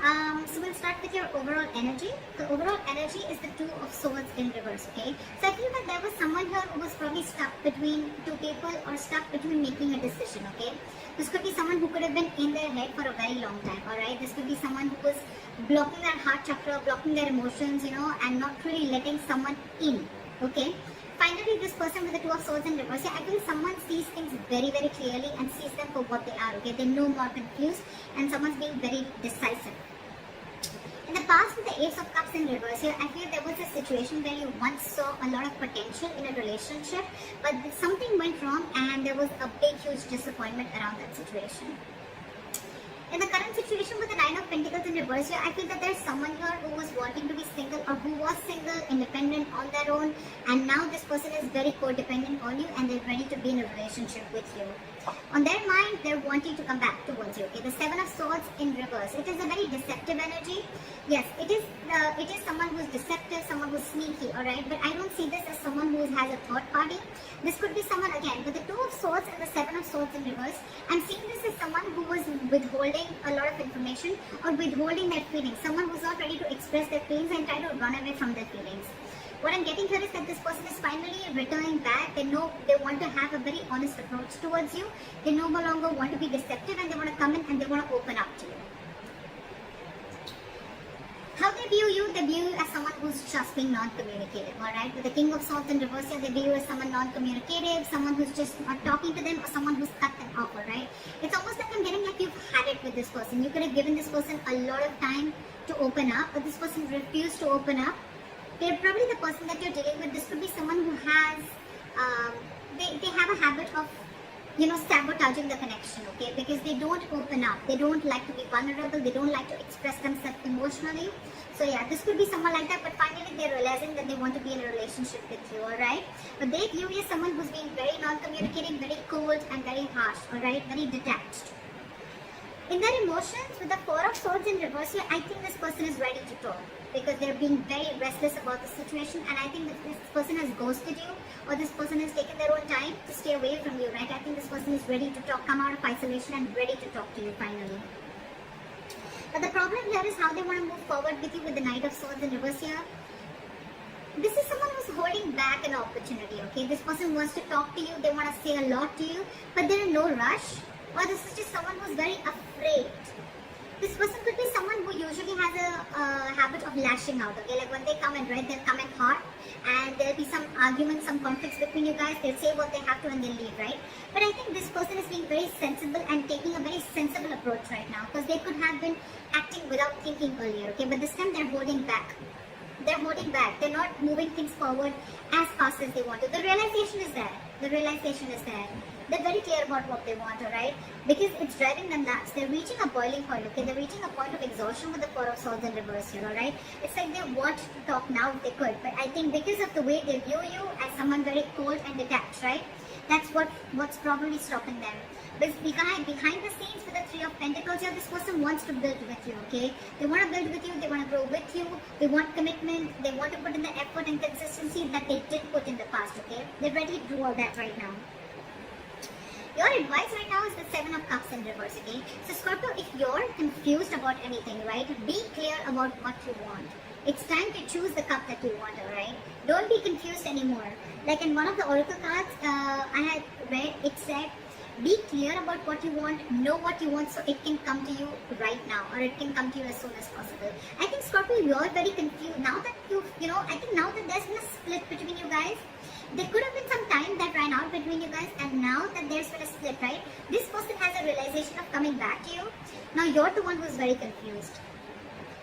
So we'll start with your overall energy. The overall energy is the Two of Swords in reverse, okay? So I feel that there was someone here who was probably stuck between two people or stuck between making a decision, okay? This could be someone who could have been in their head for a very long time, alright? This could be someone who was blocking their heart chakra, blocking their emotions, and not really letting someone in, okay? Finally, this person with the Two of Swords in reverse, I feel someone sees things very, very clearly and sees them for what they are, okay? They're no more confused and someone's being very decisive. In the past, with the Ace of Cups in reverse here, I feel there was a situation where you once saw a lot of potential in a relationship, but something went wrong and there was a big, huge disappointment around that situation. In the current situation with the Nine of Pentacles in reverse here, I feel that there's someone here who was wanting to be single or who was single, independent on their own, and now this person is very codependent on you and they're ready to be in a relationship with you. On their mind, they're wanting to come back towards you. Okay, the Seven of Swords in reverse. It is a very deceptive energy. Yes, it is someone who's deceptive, someone who's sneaky, alright? But I don't see this as someone who has a third party. This could be someone, again, with the Two of Swords and the Seven of Swords in reverse. I'm seeing this as someone who was withholding a lot of information or withholding their feelings. Someone who's not ready to express their feelings and try to run away from their feelings. What I'm getting here is that this person is finally returning back. They know they want to have a very honest approach towards you. They no longer want to be deceptive and they want to come in and they want to open up to you. How they view you you as someone who's just being non-communicative, alright? With the King of Swords in reverse here, they view you as someone non-communicative, someone who's just not talking to them or someone who's cut them off, alright? It's almost like I'm getting like you've had it with this person. You could have given this person a lot of time to open up, but this person refused to open up. They're probably the person that you're dealing with. This could be someone who has, they have a habit of, sabotaging the connection, okay? Because they don't open up. They don't like to be vulnerable. They don't like to express themselves emotionally. So yeah, this could be someone like that, but finally they're realizing that they want to be in a relationship with you, alright? But they view you as someone who's being very non-communicating, very cold and very harsh, alright? Very detached. In their emotions, with the Four of Swords in reverse here, I think this person is ready to talk because they're being very restless about the situation, and I think that this person has ghosted you or this person has taken their own time to stay away from you, right? I think this person is ready to talk, come out of isolation and ready to talk to you finally. But the problem here is how they want to move forward with you with the Knight of Swords in reverse here. This is someone who's holding back an opportunity, okay? This person wants to talk to you, they want to say a lot to you, but they're in no rush. Or this is just someone who's very afraid. This person could be someone who usually has a habit of lashing out, okay? Like when they come in, right, they'll come in hot and there'll be some arguments, some conflicts between you guys. They'll say what they have to and they'll leave, right? But I think this person is being very sensible and taking a very sensible approach right now because they could have been acting without thinking earlier, okay? But this time they're holding back. They're holding back. They're not moving things forward as fast as they want to. The realization is there. The realization is there. They're very clear about what they want, alright? Because it's driving them nuts. They're reaching a boiling point, okay? They're reaching a point of exhaustion with the Four of Swords in reverse here, alright? It's like they want to talk now if they could. But I think because of the way they view you as someone very cold and detached, right? That's what's probably stopping them. But behind the scenes with the Three of Pentacles here, this person wants to build with you, okay? They want to build with you, they want to grow with you, they want commitment, they want to put in the effort and consistency that they did put in the past, okay? They're ready to do all that right now. Your advice right now is the Seven of Cups in reverse, okay? So Scorpio, if you're confused about anything, right, be clear about what you want. It's time to choose the cup that you want, alright? Don't be confused anymore. Like in one of the oracle cards I had read, it said, be clear about what you want, know what you want so it can come to you right now or it can come to you as soon as possible. I think Scorpio, you're very confused. Now that I think now that there's been a split between you guys, there could have been some time that ran out between you guys, and now that there's been a split, right? This person has a realization of coming back to you. Now you're the one who's very confused.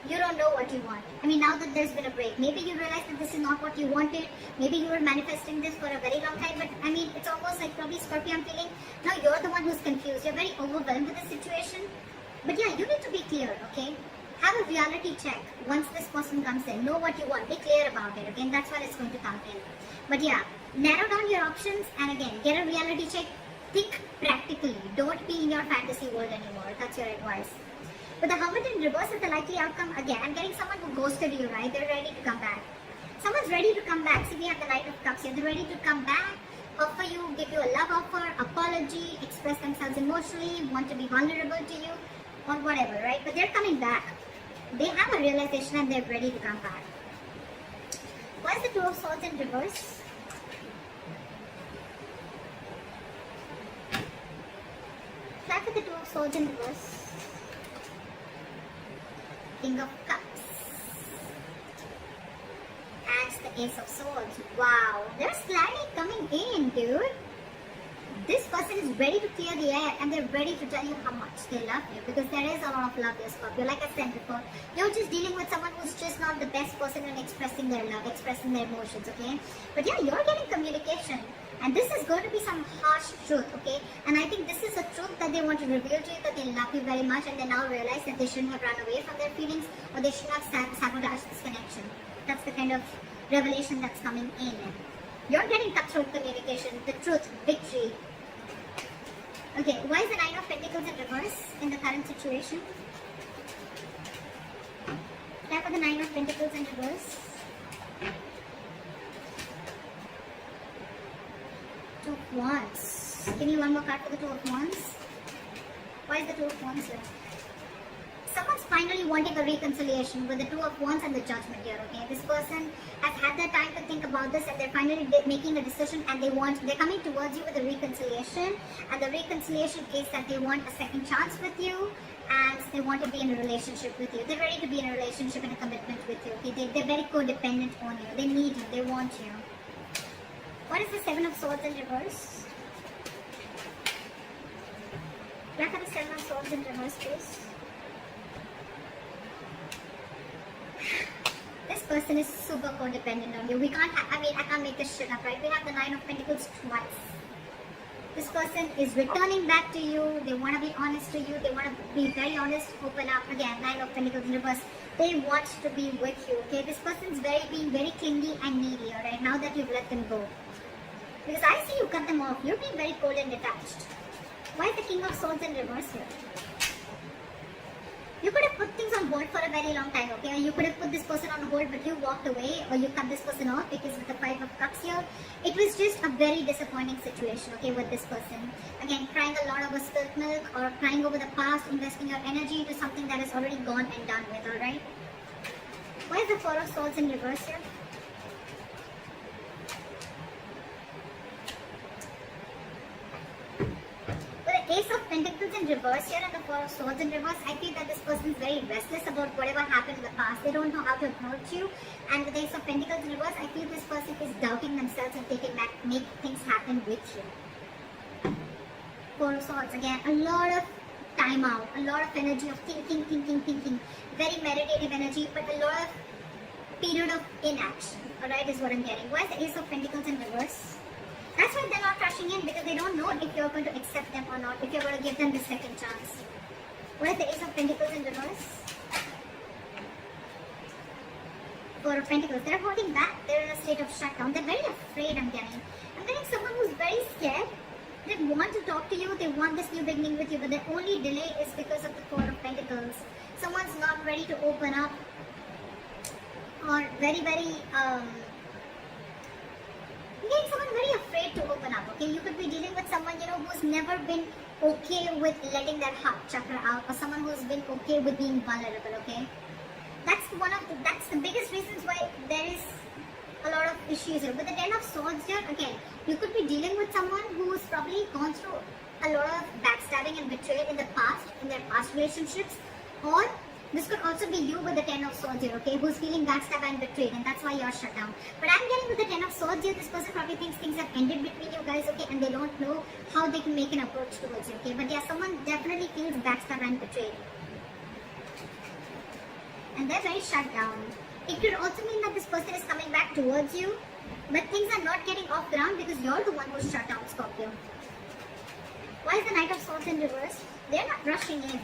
You don't know what you want. I mean, now that there's been a break, maybe you realize that this is not what you wanted. Maybe you were manifesting this for a very long time, but I mean, it's almost like probably Scorpio, I'm feeling, now you're the one who's confused. You're very overwhelmed with the situation. But yeah, you need to be clear, okay? Have a reality check once this person comes in. Know what you want. Be clear about it, okay? And that's when it's going to come in. But yeah, narrow down your options and again, get a reality check. Think practically. Don't be in your fantasy world anymore. That's your advice. But the Hermit in reverse is the likely outcome. Again, I'm getting someone who ghosted you, right? They're ready to come back. Someone's ready to come back. See, we have the Knight of Cups here. They're ready to come back, offer you, give you a love offer, apology, express themselves emotionally, want to be vulnerable to you, or whatever, right? But they're coming back. They have a realization and they're ready to come back. Why is the Two of Swords in reverse? Try for the Two of Swords in reverse. King of Cups. And the Ace of Swords. Wow, there's clarity coming in, dude. This person is ready to clear the air and they're ready to tell you how much they love you, because there is a lot of love here, Scorpio. Like I said before, you're just dealing with someone who's just not the best person in expressing their love, expressing their emotions, okay? But yeah, you're getting communication, and this is going to be some harsh truth, okay? And I think this is a truth that they want to reveal to you, that they love you very much, and they now realize that they shouldn't have run away from their feelings, or they shouldn't have sabotaged this connection. That's the kind of revelation that's coming in. You're getting cutthroat communication, the truth, victory. Okay, why is the Nine of Pentacles in reverse in the current situation? Tap for the Nine of Pentacles in reverse. Two of Wands. Give me one more card for the Two of Wands. Why is the Two of Wands here? Someone's finally wanting a reconciliation with the Two of Wands and the Judgment here, okay? This person has had their time to think about this and they're finally making a decision, and they're coming towards you with a reconciliation, and the reconciliation is that they want a second chance with you and they want to be in a relationship with you. They're ready to be in a relationship and a commitment with you, okay? They're very codependent on you. They need you. They want you. What is the Seven of Swords in reverse? Look at the Seven of Swords in reverse, please. This person is super codependent on you. I can't make this shit up, right? We have the Nine of Pentacles twice. This person is returning back to you. They want to be honest to you. They want to be very honest, open up. Again, Nine of Pentacles in reverse. They want to be with you, okay? This person's being very clingy and needy, alright? Now that you've let them go. Because I see you cut them off. You're being very cold and detached. Why is the King of Swords in reverse here? You could have put things on hold for a very long time, okay? Or you could have put this person on hold, but you walked away, or you cut this person off, because with the Five of Cups here, it was just a very disappointing situation, okay, with this person. Again, crying a lot over spilt milk, or crying over the past, investing your energy into something that is already gone and done with, alright? Why is the Four of Swords in reverse here? Ace of Pentacles in reverse here and the Four of Swords in reverse. I feel that this person is very restless about whatever happened in the past. They don't know how to approach you. And with the Ace of Pentacles in reverse, I feel this person is doubting themselves and taking back, make things happen with you. Four of Swords, again, a lot of time out, a lot of energy of thinking. Very meditative energy, but a lot of period of inaction. Alright, is what I'm getting. Why is the Ace of Pentacles in reverse? That's why they're not rushing in, because they don't know if you're going to accept them or not, if you're going to give them the second chance. What is the Ace of Pentacles in reverse? Four of Pentacles. They're holding back. They're in a state of shutdown. They're very afraid, I'm getting. I'm getting someone who's very scared. They want to talk to you. They want this new beginning with you, but the only delay is because of the Four of Pentacles. Someone's not ready to open up, or very getting someone very afraid to open up, okay? You could be dealing with someone, who's never been okay with letting their heart chakra out, or someone who's been okay with being vulnerable, okay? That's the biggest reasons why there is a lot of issues here. With the Ten of Swords here, again, you could be dealing with someone who's probably gone through a lot of backstabbing and betrayal in the past, in their past relationships, or this could also be you with the Ten of Swords here, okay, who's feeling backstabbed and betrayed, and that's why you're shut down. But I'm getting with the Ten of Swords here, this person probably thinks things have ended between you guys, okay, and they don't know how they can make an approach towards you, okay. But yeah, someone definitely feels backstabbed and betrayed. And they're very shut down. It could also mean that this person is coming back towards you, but things are not getting off ground because you're the one who's shut down, Scorpio. Why is the Knight of Swords in reverse? They're not rushing in.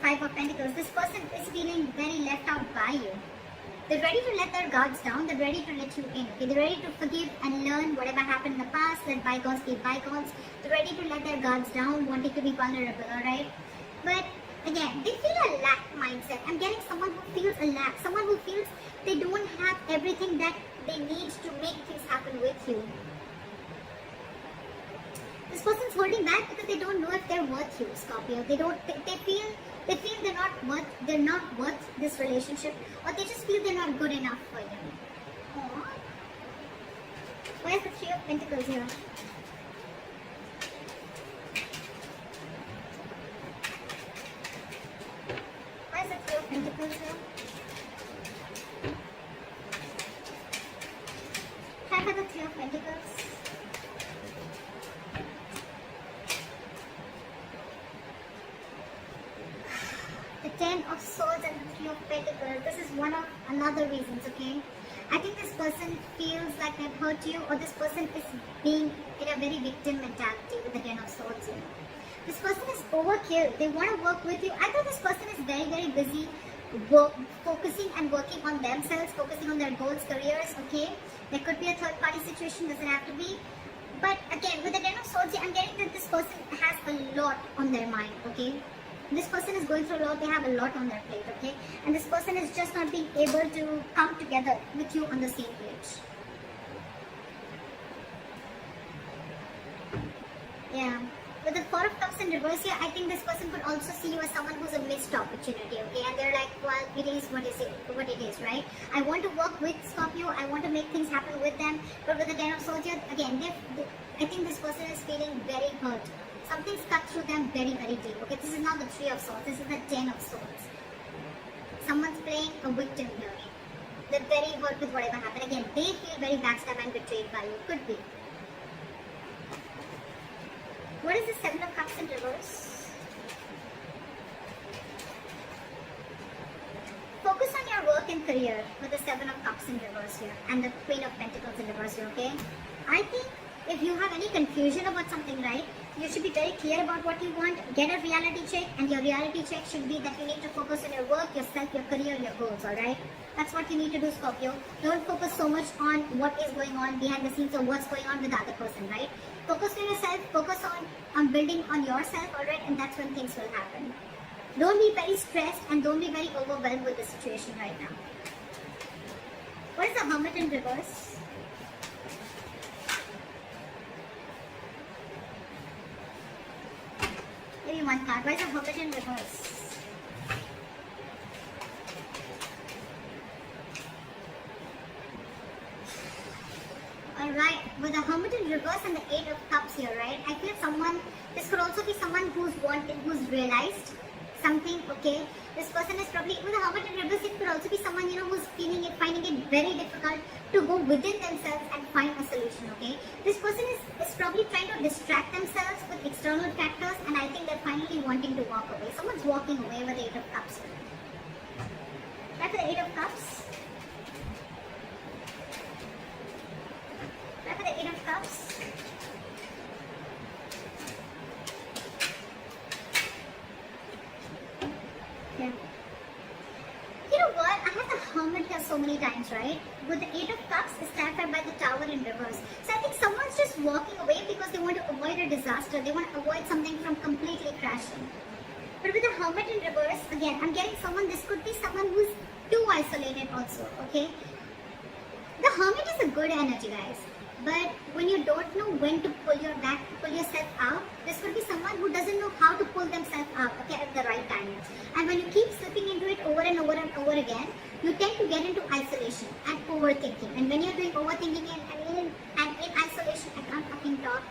Five of Pentacles. This person is feeling very left out by you. They're ready to let their guards down. They're ready to let you in. Okay? They're ready to forgive and learn whatever happened in the past. Let bygones be bygones. They're ready to let their guards down, wanting to be vulnerable. Alright? But again, they feel a lack mindset. I'm getting someone who feels a lack. Someone who feels they don't have everything that they need to make things happen with you. This person's holding back because they don't know if they're worth you, Scorpio. They feel they're they're not worth this relationship, or they just feel they're not good enough for you. Aww. Why is the Three of Pentacles here? Why is the Three of Pentacles here? Can I have the Three of Pentacles? The Ten of Swords and the Three of Pentacles. This is one of another reasons, okay? I think this person feels like they've hurt you, or this person is being in a very victim mentality with the Ten of Swords here. This person is overkill. They want to work with you. I think this person is very, very busy focusing and working on themselves, focusing on their goals, careers, okay? There could be a third party situation, doesn't have to be. But again, with the Ten of Swords, I'm getting that this person has a lot on their mind, okay? This person is going through a lot, they have a lot on their plate, okay? And this person is just not being able to come together with you on the same page. Yeah. With the Four of Cups in reverse here, I think this person could also see you as someone who's a missed opportunity, okay? And they're like, well, it is what it is, right? I want to work with Scorpio, I want to make things happen with them, but with the Ten of Swords here, again, I think this person is feeling very hurt. Something's cut through them very, very deep. Okay, this is not the Three of Swords. This is the Ten of Swords. Someone's playing a victim here. They're very hurt with whatever happened. Again, they feel very backstabbed and betrayed by you. Could be. What is the Seven of Cups in reverse? Focus on your work and career with the Seven of Cups in reverse here and the Queen of Pentacles in reverse here. Okay, I think if you have any confusion about something, right, you should be very clear about what you want. Get a reality check, and your reality check should be that you need to focus on your work, yourself, your career, your goals, alright? That's what you need to do, Scorpio. Don't focus so much on what is going on behind the scenes or what's going on with the other person, right? Focus on yourself, focus on building on yourself, alright? And that's when things will happen. Don't be very stressed and don't be very overwhelmed with the situation right now. What is the Hermit in reverse? Maybe one card. Why is the Hermit in reverse? Alright, with the Hermit in reverse and the Eight of Cups here, right? I feel this could also be someone who's realized something, okay? This person is probably, with the Hermit in reverse, it could also be someone, who's finding it very difficult to go within themselves and find a solution, okay? This person is probably trying to distract themselves with external factors, and I think they're finally wanting to walk away. Someone's walking away with the Eight of Cups. Try for the Eight of Cups. Try for the Eight of Cups. Yeah. You know what? I have the Hermit here so many times, right? With the Eight of Cups is clarified by the Tower in reverse. So I think someone's just walking away because they want to avoid a disaster. They want to avoid something from completely crashing. But with the Hermit in reverse, again, I'm getting this could be someone who's too isolated also, okay? The Hermit is a good energy, guys. But when you don't know when to pull yourself out, this could be someone who doesn't know how to pull themselves out, okay, at the right time. And when you keep slipping into it over and over and over again, you tend to get into isolation and overthinking. And when you're doing overthinking and in isolation, I can't fucking talk,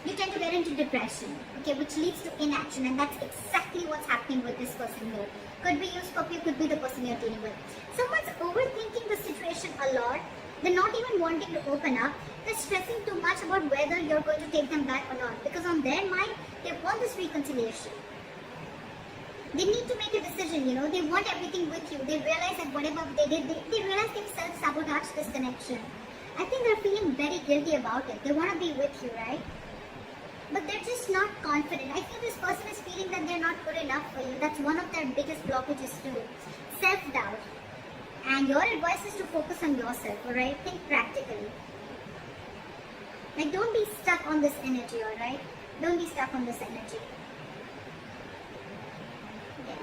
you tend to get into depression, okay, which leads to inaction. And that's exactly what's happening with this person here. Could be you, Scorpio, could be the person you're dealing with. Someone's overthinking the situation a lot. They're not even wanting to open up. They're stressing too much about whether you're going to take them back or not. Because on their mind, they want this reconciliation. They need to make a decision, They want everything with you. They realize that whatever they did, they realize they've self-sabotaged this connection. I think they're feeling very guilty about it. They want to be with you, right? But they're just not confident. I feel this person is feeling that they're not good enough for you. That's one of their biggest blockages too. Self-doubt. And your advice is to focus on yourself, alright? Think practically. Like, don't be stuck on this energy, alright? Don't be stuck on this energy. Okay.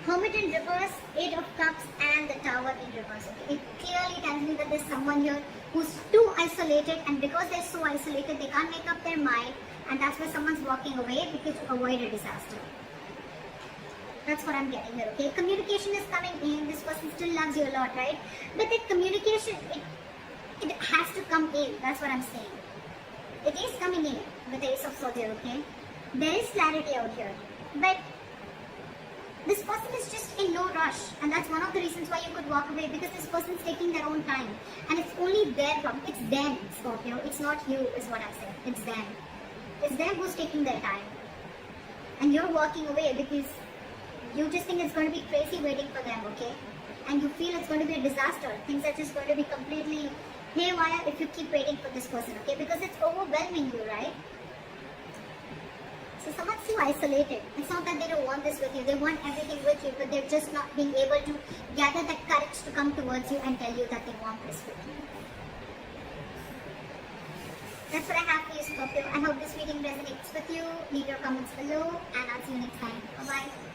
Hermit in reverse, Eight of Cups, and the Tower in reverse. Okay? It clearly tells me that there's someone here who's too isolated, and because they're so isolated, they can't make up their mind, and that's why someone's walking away because to avoid a disaster. That's what I'm getting here, okay? Communication is coming in. This person still loves you a lot, right? But the communication, it has to come in. That's what I'm saying. It is coming in with the Ace of Swords here, okay? There is clarity out here. But this person is just in no rush. And that's one of the reasons why you could walk away, because this person's taking their own time. And it's only their problem. It's them, Scorpio. It's not you, is what I'm saying. It's them. It's them who's taking their time. And you're walking away because you just think it's going to be crazy waiting for them, okay? And you feel it's going to be a disaster. Things are just going to be completely haywire if you keep waiting for this person, okay? Because it's overwhelming you, right? So someone's too isolated. It's not that they don't want this with you. They want everything with you, but they're just not being able to gather that courage to come towards you and tell you that they want this with you. That's what I have for you, Scorpio. I hope this reading resonates with you. Leave your comments below, and I'll see you next time. Bye-bye.